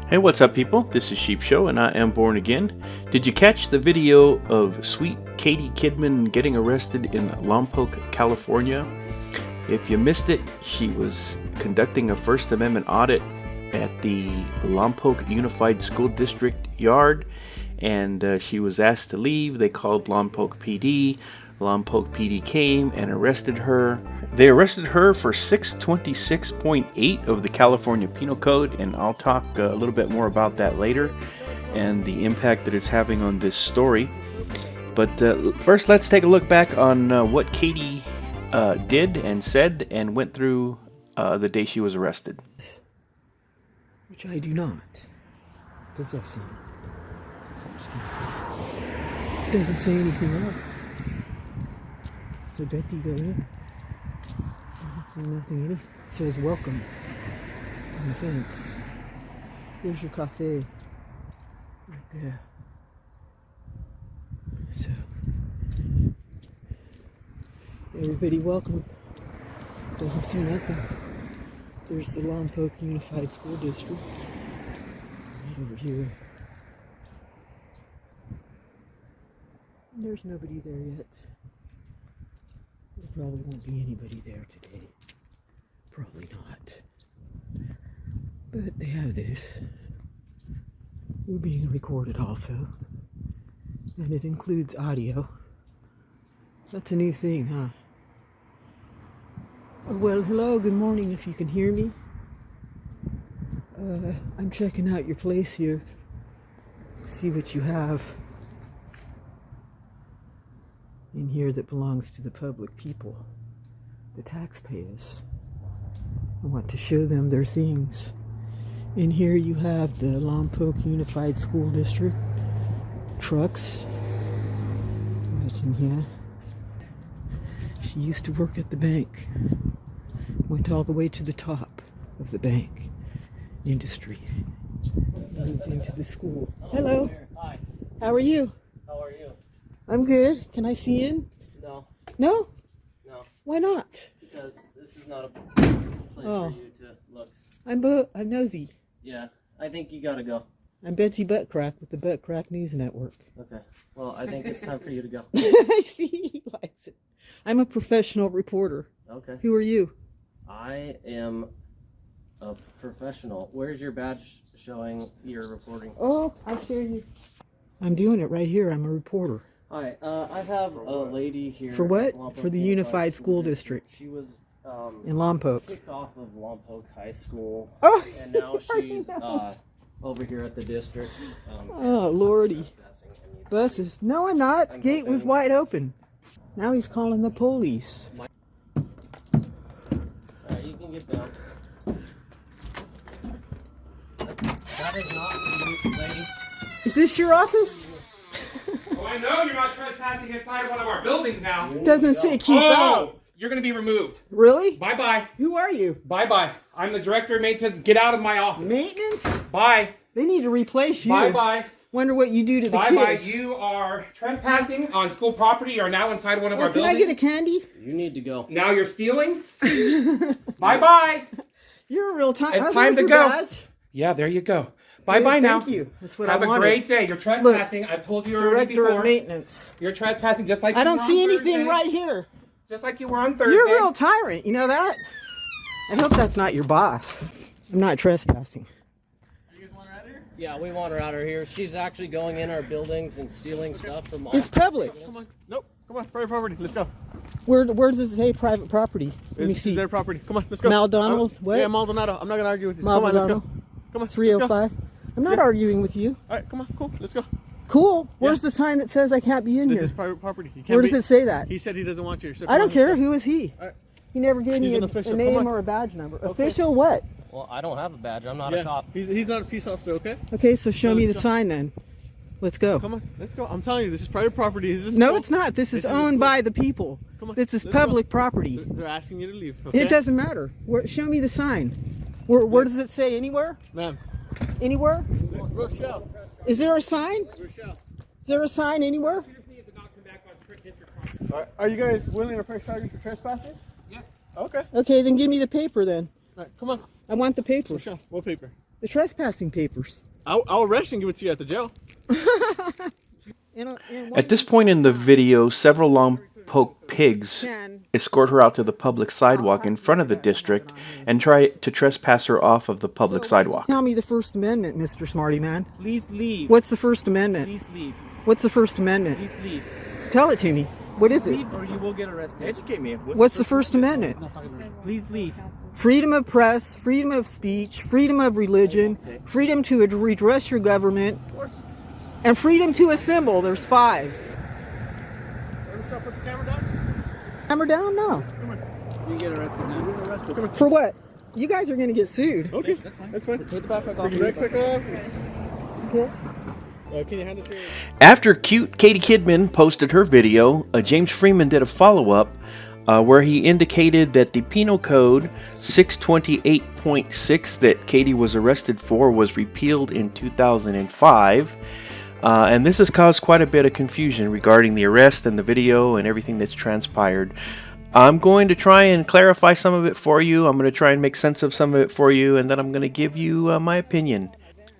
Hey, what's up, people? This is Sheep Show, and I am born again. Did you catch the video of sweet Katie Kidman getting arrested in Lompoc, California? If you missed it, she was conducting a First Amendment audit at the Lompoc Unified School District yard, and she was asked to leave. They called Lompoc PD. Lompoc PD came and arrested her. They arrested her for 626.8 of the California Penal Code, and I'll talk a little bit more about that later and the impact that it's having on this story. But first, let's take a look back on what Katie did and said and went through the day she was arrested. Which I do not possess. It doesn't say anything else. So Becky, go in. Doesn't say nothing. Anything. It says welcome on the fence. There's your cafe right there. So everybody welcome. Doesn't say nothing. There's the Lompoc Unified School District. Right over here. There's nobody there yet. There probably won't be anybody there today. Probably not. But they have this. We're being recorded also. And it includes audio. That's a new thing, huh? Well, hello, good morning if you can hear me. I'm checking out your place here. See what you have in here that belongs to the public people, the taxpayers. I want to show them their things. In here you have the Lompoc Unified School District trucks. Right in here. She used to work at the bank. Went all the way to the top of the bank industry. Moved into the school. Hello. Hi. How are you? How are you? I'm good. Can I see in? No. No? No. Why not? Because this is not a place for you to look. I'm nosy. Yeah. I think you gotta go. I'm Betsy Buttcrack with the Buttcrack News Network. Okay. Well, I think it's time for you to go. I see he likes it. I'm a professional reporter. Okay. Who are you? I am a professional. Where's your badge showing you're reporting? Oh, I'll show you. I'm doing it right here. I'm a reporter. Hi. I have a lady here. For what? Lompoc For the Unified School District. She was In Lompoc. kicked off of Lompoc High School. Oh, And now she's over here at the district. Oh, Lordy. trespassing and needs- Buses. No, I'm not. I'm Gate was hoping- wide open. Now he's calling the police. You can get down. That is not you, lady. Is this your office? Oh, I know you're not trespassing inside one of our buildings now. Doesn't say keep out. You're going to be removed. Really? Bye-bye. Who are you? Bye-bye. I'm the director of maintenance. Get out of my office. Maintenance? Bye. They need to replace you. Bye-bye. Wonder what you do to the Bye-bye. kids. You are trespassing on school property. You are now inside one of our Can buildings. I get a candy? You need to go. Now you're stealing. Bye-bye. You're a real time. It's time to go. Yeah, there you go. Bye-bye now. Thank you. That's what Have I a wanted. great day. You're trespassing. I've told you already Director before. of maintenance. You're trespassing just like I you don't were see on anything Thursday. right here. Just like you were on Thursday. You're a real tyrant. You know that? I hope that's not your boss. I'm not trespassing. Yeah, we want her out of here. She's actually going in our buildings and stealing stuff from all. It's public. Come on. Nope. Come on. Private property. Let's go. Where does it say private property? Let me It's see. their property. Come on. Let's go. Maldonado? What? Yeah, Maldonado. I'm not gonna argue with you. Come on. Let's Maldonado? go. Come on. 305. I'm not arguing with you. All right. Come on. Cool. Let's go. Cool. Where's the sign that says I can't be in This here? is private property. You can't Where does be- it say that? He said he doesn't want you. So I come don't on, care. let's go. Who is he? All right. He never gave He's me an a official. Come name on. or a badge number. Official what? Well, I don't have a badge. I'm not Yeah. a cop. He's not a peace officer. Okay. Okay, so show me the let's go. sign then. Let's go. Come on. Let's go. I'm telling you, this is private property. Is this No, cool? it's not. This is This is owned cool. by the people. Come on, This is let's go. public property. They're asking you to leave. Okay? It doesn't matter. Show me the sign. Where does it say? Anywhere? Ma'am. Anywhere? Rochelle. Is there a sign? Rochelle. Is there a sign anywhere? Are you guys willing to press charges for trespassing? Yes. Okay. Okay, then give me the paper then. All right. Come on. I want the papers. Sure. What paper? The trespassing papers. I'll arrest you and give it to you at the jail. At this point in the video, several Lompoc pigs escort her out to the public sidewalk in front of the district and try to trespass her off of the public sidewalk. Tell me the First Amendment, Mr. Smarty Man. Please leave. What's the First Amendment? Please leave. What's the First Amendment? Please leave. Tell it to me. What is it? Leave or you will get arrested. Educate me. What's the First Amendment? Please leave. Freedom of press, freedom of speech, freedom of religion, freedom to redress your government, and freedom to assemble. There's 5. Put the camera down. Camera down? No. You get arrested now. You're arrested. For what? You guys are going to get sued. Okay, that's fine. Take the backpack off. Take the backpack off. Okay. Can you hand this here? After cute Katie Kidman posted her video, James Freeman did a follow-up where he indicated that the Penal Code 628.6 that Katie was arrested for was repealed in 2005. And this has caused quite a bit of confusion regarding the arrest and the video and everything that's transpired. I'm going to try and clarify some of it for you. I'm going to try and make sense of some of it for you, and then I'm going to give you my opinion.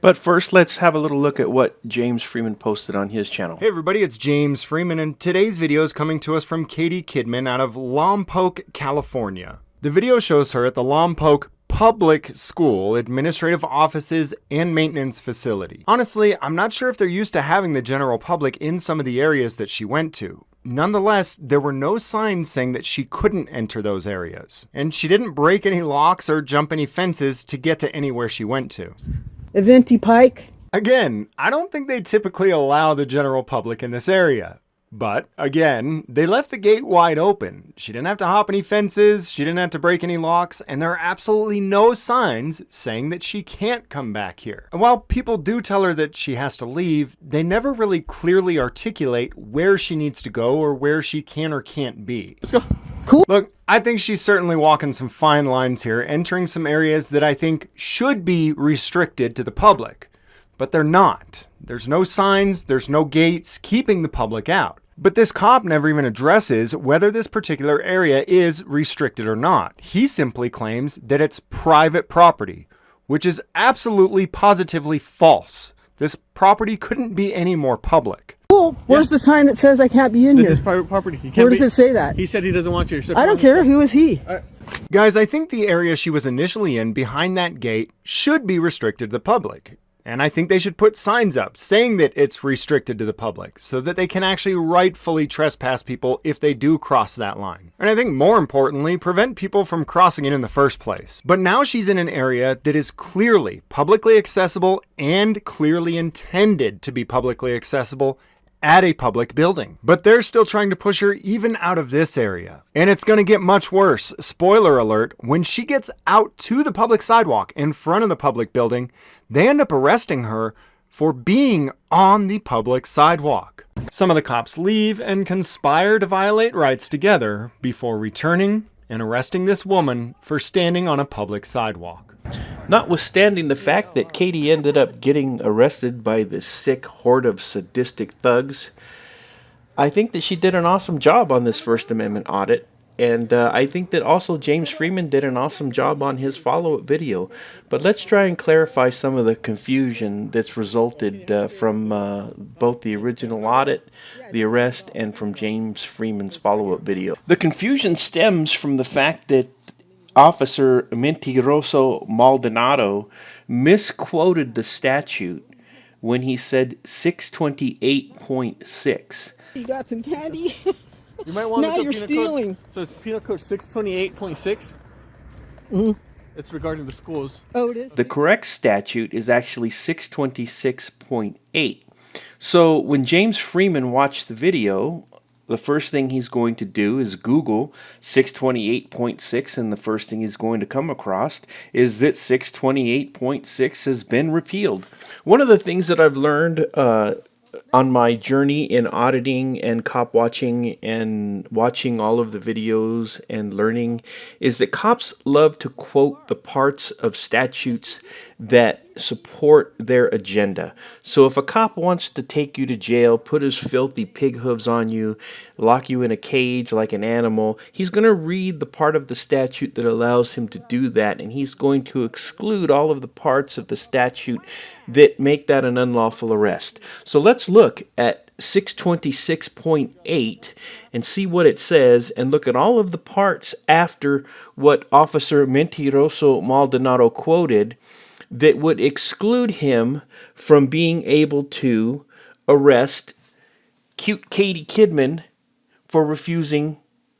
But first, let's have a little look at what James Freeman posted on his channel. Hey everybody, it's James Freeman, and today's video is coming to us from Katie Kidman out of Lompoc, California. The video shows her at the Lompoc Public School, administrative offices, and maintenance facility. Honestly, I'm not sure if they're used to having the general public in some of the areas that she went to. Nonetheless, there were no signs saying that she couldn't enter those areas. And she didn't break any locks or jump any fences to get to anywhere she went to. Eventi Pike. Again, I don't think they typically allow the general public in this area. But, again, they left the gate wide open. She didn't have to hop any fences, she didn't have to break any locks, and there are absolutely no signs saying that she can't come back here. And while people do tell her that she has to leave, they never really clearly articulate where she needs to go or where she can or can't be. Let's go. Cool. Look, I think she's certainly walking some fine lines here, entering some areas that I think should be restricted to the public. But they're not. There's no signs, there's no gates keeping the public out. But this cop never even addresses whether this particular area is restricted or not. He simply claims that it's private property, which is absolutely positively false. This property couldn't be any more public. Cool. Where's the sign that says I can't be in This here? is private property. You can't Where does it say that? He said he doesn't want you. So I don't care. Who is he? Guys, I think the area she was initially in behind that gate should be restricted to the public. And I think they should put signs up saying that it's restricted to the public so that they can actually rightfully trespass people if they do cross that line. And I think more importantly, prevent people from crossing it in the first place. But now she's in an area that is clearly publicly accessible and clearly intended to be publicly accessible at a public building. But they're still trying to push her even out of this area. And it's going to get much worse. Spoiler alert, when she gets out to the public sidewalk in front of the public building, they end up arresting her for being on the public sidewalk. Some of the cops leave and conspire to violate rights together before returning and arresting this woman for standing on a public sidewalk. Notwithstanding the fact that Katie ended up getting arrested by this sick horde of sadistic thugs, I think that she did an awesome job on this First Amendment audit. And I think that also James Freeman did an awesome job on his follow-up video. But let's try and clarify some of the confusion that's resulted from both the original audit, the arrest, and from James Freeman's follow-up video. The confusion stems from the fact that Officer Mentiroso Maldinado misquoted the statute when he said 628.6. You got some candy? You might want to Now look up you're penal stealing. Code. So it's Penal Code 628.6. It's regarding the schools. Oh, it is? The correct statute is actually 626.8. So when James Freeman watched the video, the first thing he's going to do is Google 628.6, and the first thing he's going to come across is that 628.6 has been repealed. One of the things that I've learned on my journey in auditing and cop watching and watching all of the videos and learning is that cops love to quote the parts of statutes that support their agenda. So if a cop wants to take you to jail, put his filthy pig hooves on you, lock you in a cage like an animal, he's going to read the part of the statute that allows him to do that, and he's going to exclude all of the parts of the statute that make that an unlawful arrest. So let's look at 626.8 and see what it says, and look at all of the parts after what Officer Mentiroso Maldinado quoted that would exclude him from being able to arrest cute Katie Kidman for refusing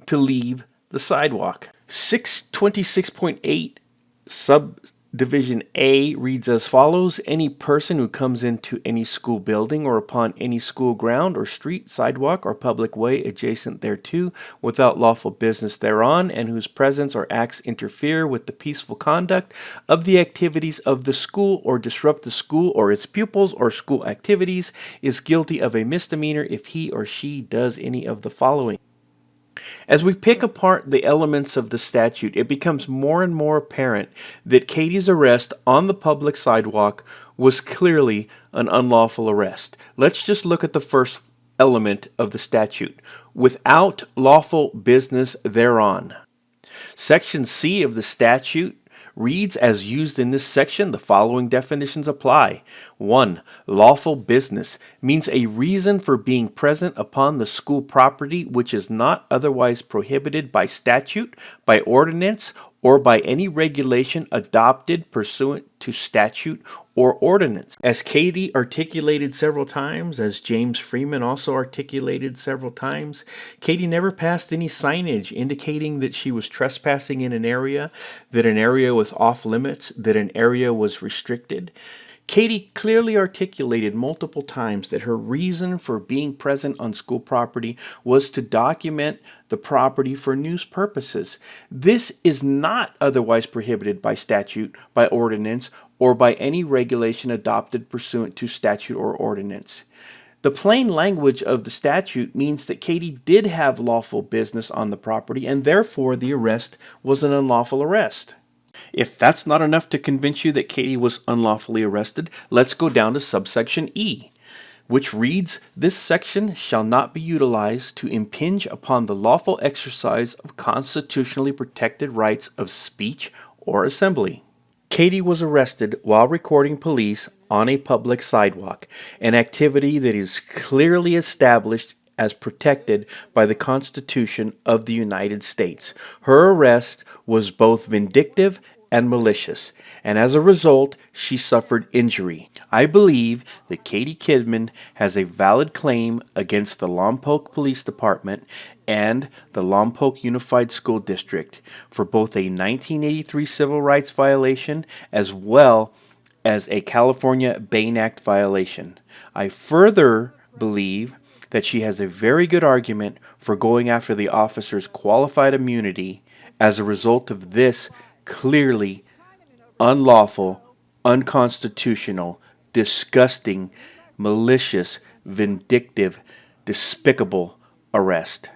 to leave the sidewalk. 626.8 Subdivision A reads as follows: any person who comes into any school building or upon any school ground or street, sidewalk, or public way adjacent thereto without lawful business thereon, and whose presence or acts interfere with the peaceful conduct of the activities of the school or disrupt the school or its pupils or school activities, is guilty of a misdemeanor if he or she does any of the following. As we pick apart the elements of the statute, it becomes more and more apparent that Katie's arrest on the public sidewalk was clearly an unlawful arrest. Let's just look at the first element of the statute: without lawful business thereon. Section C of the statute reads, as used in this section, the following definitions apply. 1. Lawful business means a reason for being present upon the school property which is not otherwise prohibited by statute, by ordinance, or by any regulation adopted pursuant to statute or ordinance. As Katie articulated several times, as James Freeman also articulated several times, Katie never passed any signage indicating that she was trespassing in an area, that an area was off limits, that an area was restricted. Katie clearly articulated multiple times that her reason for being present on school property was to document the property for news purposes. This is not otherwise prohibited by statute, by ordinance, or by any regulation adopted pursuant to statute or ordinance. The plain language of the statute means that Katie did have lawful business on the property, and therefore the arrest was an unlawful arrest. If that's not enough to convince you that Katie was unlawfully arrested, let's go down to subsection E, which reads, this section shall not be utilized to impinge upon the lawful exercise of constitutionally protected rights of speech or assembly. Katie was arrested while recording police on a public sidewalk, an activity that is clearly established as protected by the Constitution of the United States. Her arrest was both vindictive and malicious, and as a result, she suffered injury. I believe that Katie Kidman has a valid claim against the Lompoc Police Department and the Lompoc Unified School District for both a 1983 civil rights violation as well as a California Bain Act violation. I further believe that she has a very good argument for going after the officer's qualified immunity as a result of this clearly unlawful, unconstitutional, disgusting, malicious, vindictive, despicable arrest.